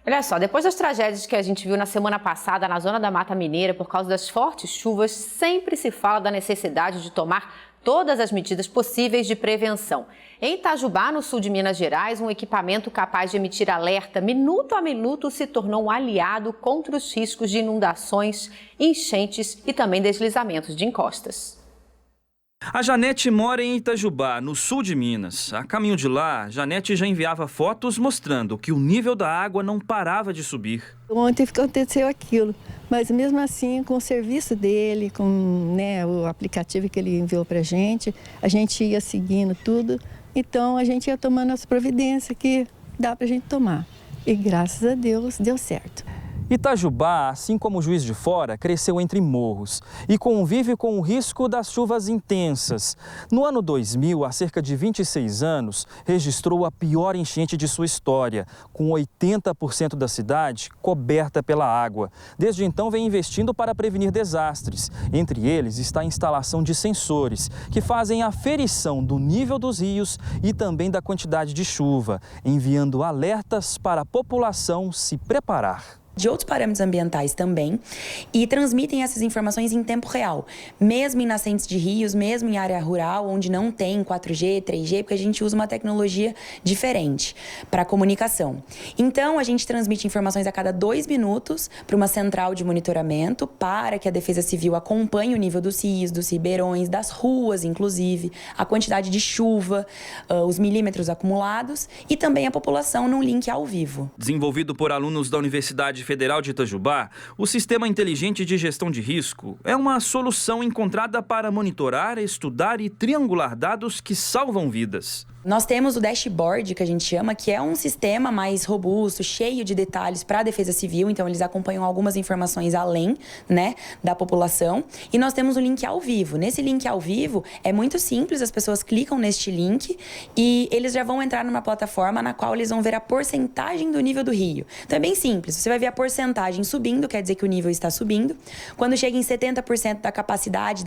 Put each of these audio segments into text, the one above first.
Olha só, depois das tragédias que a gente viu na semana passada na zona da Mata Mineira por causa das fortes chuvas, sempre se fala da necessidade de tomar todas as medidas possíveis de prevenção. Em Itajubá, no sul de Minas Gerais, um equipamento capaz de emitir alerta minuto a minuto se tornou um aliado contra os riscos de inundações, enchentes e também deslizamentos de encostas. A Janete mora em Itajubá, no sul de Minas. A caminho de lá, Janete já enviava fotos mostrando que o nível da água não parava de subir. Ontem aconteceu aquilo, mas mesmo assim, com o serviço dele, com o aplicativo que ele enviou para a gente ia seguindo tudo. Então, a gente ia tomando as providências que dá para a gente tomar. E graças a Deus, deu certo. Itajubá, assim como Juiz de Fora, cresceu entre morros e convive com o risco das chuvas intensas. No ano 2000, há cerca de 26 anos, registrou a pior enchente de sua história, com 80% da cidade coberta pela água. Desde então, vem investindo para prevenir desastres. Entre eles está a instalação de sensores, que fazem aferição do nível dos rios e também da quantidade de chuva, enviando alertas para a população se preparar. De outros parâmetros ambientais também, e transmitem essas informações em tempo real, mesmo em nascentes de rios, mesmo em área rural, onde não tem 4G, 3G, porque a gente usa uma tecnologia diferente para comunicação. Então, a gente transmite informações a cada 2 minutos para uma central de monitoramento, para que a Defesa Civil acompanhe o nível dos rios, dos ribeirões, das ruas, inclusive, a quantidade de chuva, os milímetros acumulados, e também a população num link ao vivo. Desenvolvido por alunos da Universidade Federal de Itajubá, o Sistema Inteligente de Gestão de Risco é uma solução encontrada para monitorar, estudar e triangular dados que salvam vidas. Nós temos o dashboard, que a gente chama, que é um sistema mais robusto, cheio de detalhes para a Defesa Civil, então eles acompanham algumas informações além, da população. E nós temos o link ao vivo. Nesse link ao vivo, é muito simples, as pessoas clicam neste link e eles já vão entrar numa plataforma na qual eles vão ver a porcentagem do nível do rio. Então é bem simples, você vai ver a porcentagem subindo, quer dizer que o nível está subindo. Quando chega em 70% da capacidade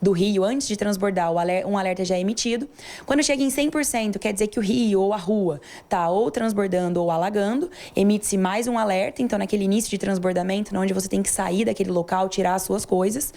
do rio, antes de transbordar, um alerta já é emitido. Quando chega em 100%, quer dizer que o rio ou a rua está ou transbordando ou alagando, emite-se mais um alerta, então naquele início de transbordamento, onde você tem que sair daquele local, tirar as suas coisas,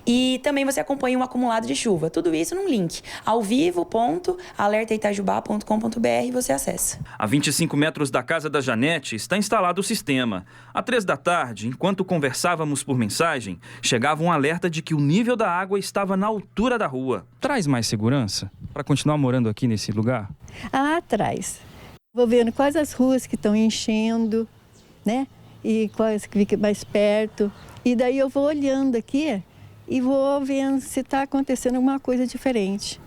E também você acompanha um acumulado de chuva. Tudo isso num link, ao vivo.alertaitajubá.com.br, você acessa. A 25 metros da casa da Janete está instalado o sistema. Às 3 da tarde, enquanto conversávamos por mensagem, chegava um alerta de que o nível da água estava na altura da rua. Traz mais segurança para continuar morando aqui nesse lugar? Atrás. Vou vendo quais as ruas que estão enchendo, E quais que ficam mais perto. E daí eu vou olhando aqui e vou vendo se está acontecendo alguma coisa diferente.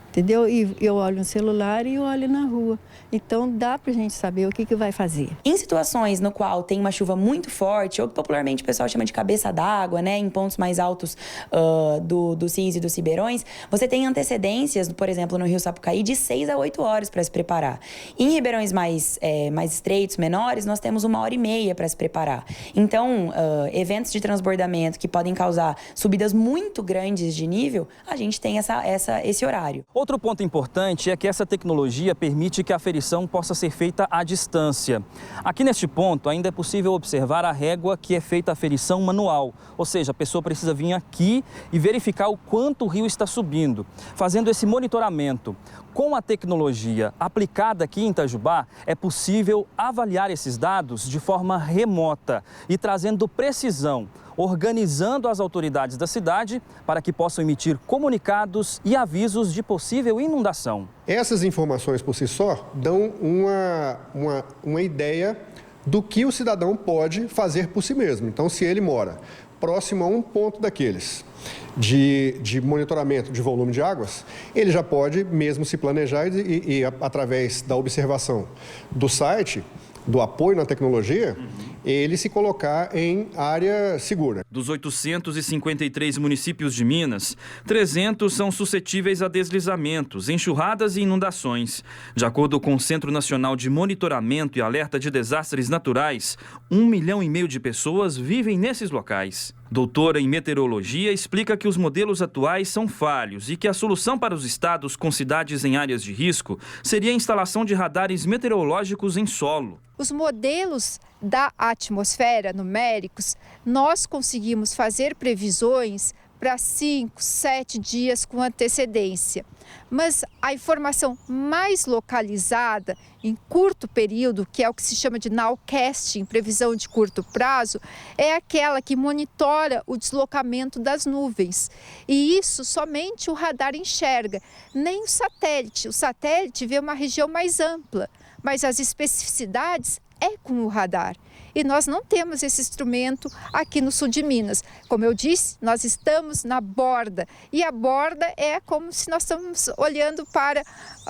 Entendeu? E eu olho no celular e olho na rua. Então, dá pra gente saber o que vai fazer. Em situações no qual tem uma chuva muito forte, ou que popularmente o pessoal chama de cabeça d'água, em pontos mais altos dos rios e dos ribeirões, você tem antecedências, por exemplo, no Rio Sapucaí, de 6 a 8 horas para se preparar. Em ribeirões mais estreitos, menores, nós temos 1h30 para se preparar. Então, eventos de transbordamento que podem causar subidas muito grandes de nível, a gente tem esse horário. Outro ponto importante é que essa tecnologia permite que a aferição possa ser feita à distância. Aqui neste ponto ainda é possível observar a régua que é feita a aferição manual, ou seja, a pessoa precisa vir aqui e verificar o quanto o rio está subindo, fazendo esse monitoramento. Com a tecnologia aplicada aqui em Itajubá, é possível avaliar esses dados de forma remota e trazendo precisão, organizando as autoridades da cidade para que possam emitir comunicados e avisos de possível inundação. Essas informações por si só dão uma ideia do que o cidadão pode fazer por si mesmo. Então, se ele mora próximo a um ponto daqueles de monitoramento de volume de águas, ele já pode mesmo se planejar e através da observação do site, do apoio na tecnologia, ele se colocar em área segura. Dos 853 municípios de Minas, 300 são suscetíveis a deslizamentos, enxurradas e inundações. De acordo com o Centro Nacional de Monitoramento e Alerta de Desastres Naturais, 1,5 milhão de pessoas vivem nesses locais. Doutora em meteorologia explica que os modelos atuais são falhos e que a solução para os estados com cidades em áreas de risco seria a instalação de radares meteorológicos em solo. Os modelos da atmosfera numéricos, nós conseguimos fazer previsões para 5, 7 dias com antecedência. Mas a informação mais localizada em curto período, que é o que se chama de nowcasting, previsão de curto prazo, é aquela que monitora o deslocamento das nuvens. E isso somente o radar enxerga, nem o satélite. O satélite vê uma região mais ampla, mas as especificidades é com o radar. E nós não temos esse instrumento aqui no sul de Minas. Como eu disse, nós estamos na borda. E a borda é como se nós estamos olhando para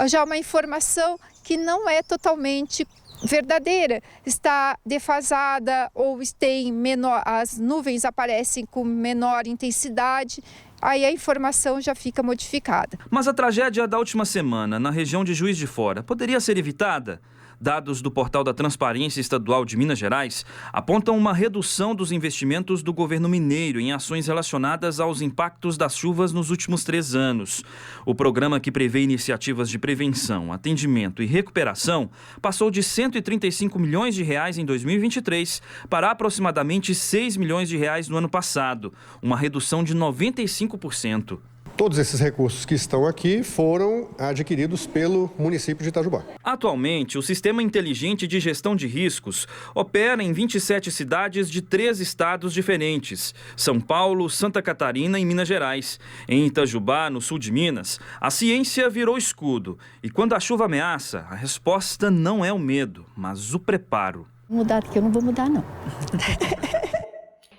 já uma informação que não é totalmente verdadeira. Está defasada ou tem menor, as nuvens aparecem com menor intensidade. Aí a informação já fica modificada. Mas a tragédia da última semana, na região de Juiz de Fora, poderia ser evitada? Dados do Portal da Transparência Estadual de Minas Gerais apontam uma redução dos investimentos do governo mineiro em ações relacionadas aos impactos das chuvas nos últimos 3 anos. O programa, que prevê iniciativas de prevenção, atendimento e recuperação, passou de R$ 135 milhões em 2023 para aproximadamente R$ 6 milhões no ano passado, uma redução de 95%. Todos esses recursos que estão aqui foram adquiridos pelo município de Itajubá. Atualmente, o Sistema Inteligente de Gestão de Riscos opera em 27 cidades de 3 estados diferentes: São Paulo, Santa Catarina e Minas Gerais. Em Itajubá, no sul de Minas, a ciência virou escudo. E quando a chuva ameaça, a resposta não é o medo, mas o preparo. Mudar daqui eu não vou mudar, não.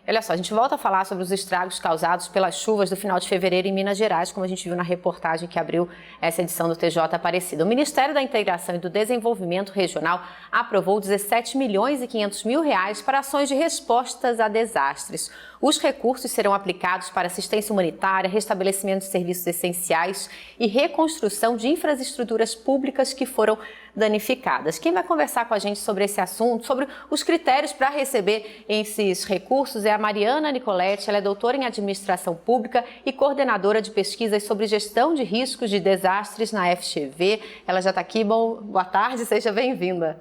Olha só, a gente volta a falar sobre os estragos causados pelas chuvas do final de fevereiro em Minas Gerais, como a gente viu na reportagem que abriu essa edição do TJ Aparecida. O Ministério da Integração e do Desenvolvimento Regional aprovou 17 milhões e 500 mil reais para ações de respostas a desastres. Os recursos serão aplicados para assistência humanitária, restabelecimento de serviços essenciais e reconstrução de infraestruturas públicas que foram danificadas. Quem vai conversar com a gente sobre esse assunto, sobre os critérios para receber esses recursos, é a Mariana Nicoletti. Ela é doutora em Administração Pública e coordenadora de pesquisas sobre gestão de riscos de desastres na FGV. Ela já está aqui. Boa tarde, seja bem-vinda.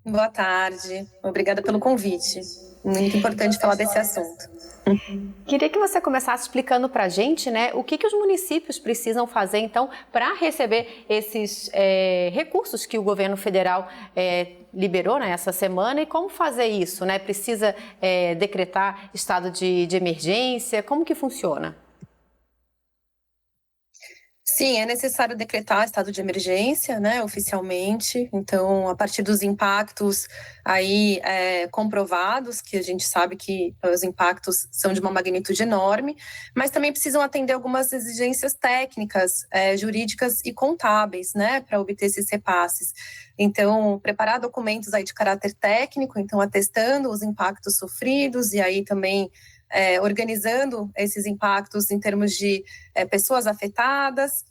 Boa tarde, obrigada pelo convite. Muito importante falar desse assunto. Queria que você começasse explicando para a gente, né, o que os municípios precisam fazer, então, para receber esses recursos que o governo federal liberou, né, essa semana, e como fazer isso, né? Precisa decretar estado de emergência? Como que funciona? Sim, é necessário decretar estado de emergência, né, oficialmente. Então, a partir dos impactos aí comprovados, que a gente sabe que os impactos são de uma magnitude enorme, mas também precisam atender algumas exigências técnicas, jurídicas e contábeis, né, para obter esses repasses. Então, preparar documentos aí de caráter técnico, então atestando os impactos sofridos e aí também organizando esses impactos em termos de pessoas afetadas,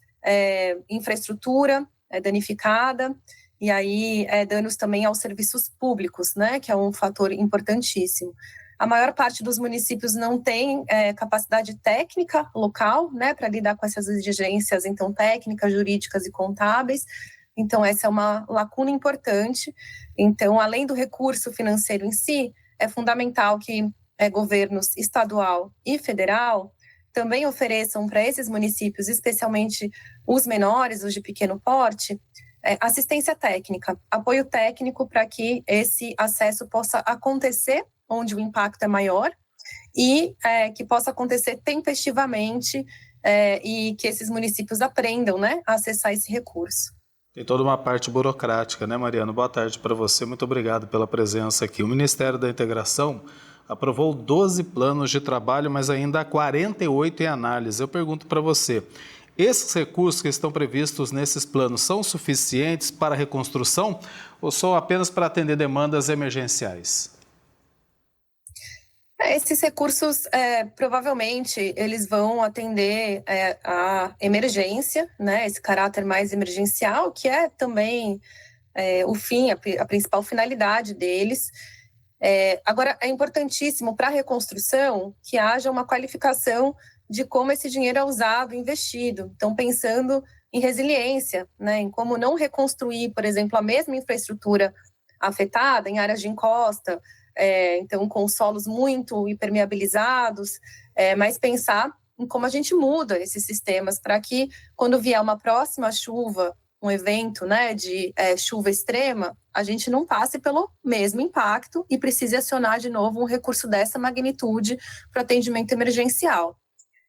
infraestrutura danificada, e aí danos também aos serviços públicos, né, que é um fator importantíssimo. A maior parte dos municípios não tem capacidade técnica local, né, para lidar com essas exigências, então, técnicas, jurídicas e contábeis. Então, essa é uma lacuna importante. Então, além do recurso financeiro em si, é fundamental que governos estadual e federal também ofereçam para esses municípios, especialmente os menores, os de pequeno porte, assistência técnica, apoio técnico para que esse acesso possa acontecer onde o impacto é maior e que possa acontecer tempestivamente e que esses municípios aprendam, né, a acessar esse recurso. Tem toda uma parte burocrática, né, Mariana? Boa tarde para você, muito obrigado pela presença aqui. O Ministério da Integração aprovou 12 planos de trabalho, mas ainda há 48 em análise. Eu pergunto para você, esses recursos que estão previstos nesses planos são suficientes para a reconstrução ou são apenas para atender demandas emergenciais? Esses recursos, provavelmente, eles vão atender a emergência, né, esse caráter mais emergencial, que é também o fim, a principal finalidade deles. Agora, é importantíssimo para a reconstrução que haja uma qualificação de como esse dinheiro é usado, investido. Então, pensando em resiliência, né, em como não reconstruir, por exemplo, a mesma infraestrutura afetada em áreas de encosta, então com solos muito impermeabilizados, mas pensar em como a gente muda esses sistemas para que, quando vier uma próxima chuva, um evento, né, de chuva extrema, a gente não passe pelo mesmo impacto e precise acionar de novo um recurso dessa magnitude para atendimento emergencial.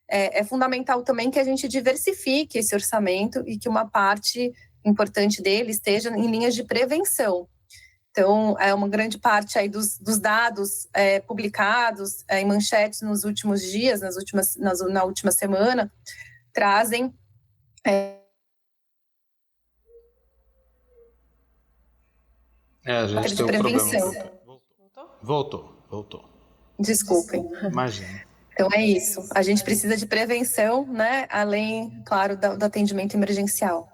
É fundamental também que a gente diversifique esse orçamento e que uma parte importante dele esteja em linhas de prevenção. Então, uma grande parte aí dos dados publicados em manchetes nos últimos dias, na última semana, trazem a gente de tem um prevenção. problema. Voltou. Desculpem. Imagina. Então é isso. A gente precisa de prevenção, né? Além, claro, do atendimento emergencial.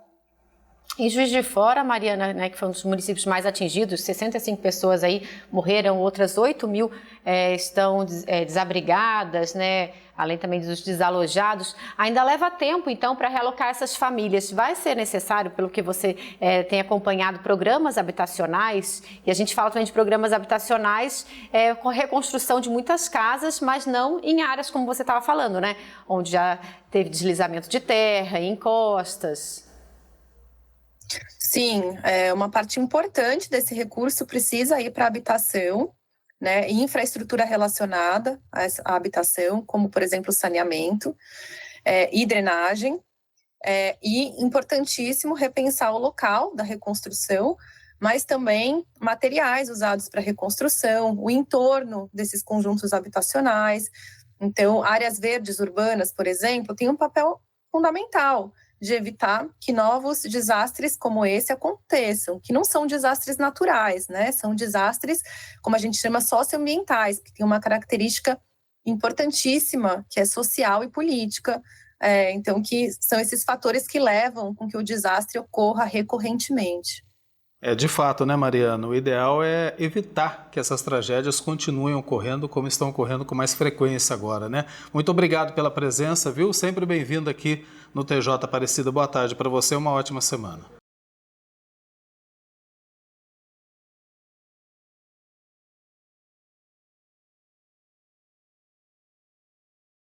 Em Juiz de Fora, Mariana, né, que foi um dos municípios mais atingidos, 65 pessoas aí morreram, outras 8 mil estão desabrigadas, né, além também dos desalojados. Ainda leva tempo, então, para realocar essas famílias. Vai ser necessário, pelo que você tem acompanhado, programas habitacionais, e a gente fala também de programas habitacionais com reconstrução de muitas casas, mas não em áreas como você estava falando, né, onde já teve deslizamento de terra, encostas. Sim, uma parte importante desse recurso precisa ir para a habitação, né, e infraestrutura relacionada à habitação, como, por exemplo, saneamento e drenagem. E importantíssimo repensar o local da reconstrução, mas também materiais usados para reconstrução, o entorno desses conjuntos habitacionais. Então, áreas verdes urbanas, por exemplo, têm um papel fundamental de evitar que novos desastres como esse aconteçam, que não são desastres naturais, né? São desastres, como a gente chama, socioambientais, que tem uma característica importantíssima, que é social e política. Então, que são esses fatores que levam com que o desastre ocorra recorrentemente. De fato, né, Mariana? O ideal é evitar que essas tragédias continuem ocorrendo como estão ocorrendo com mais frequência agora, né? Muito obrigado pela presença, viu? Sempre bem-vindo aqui no TJ Aparecida. Boa tarde para você, uma ótima semana.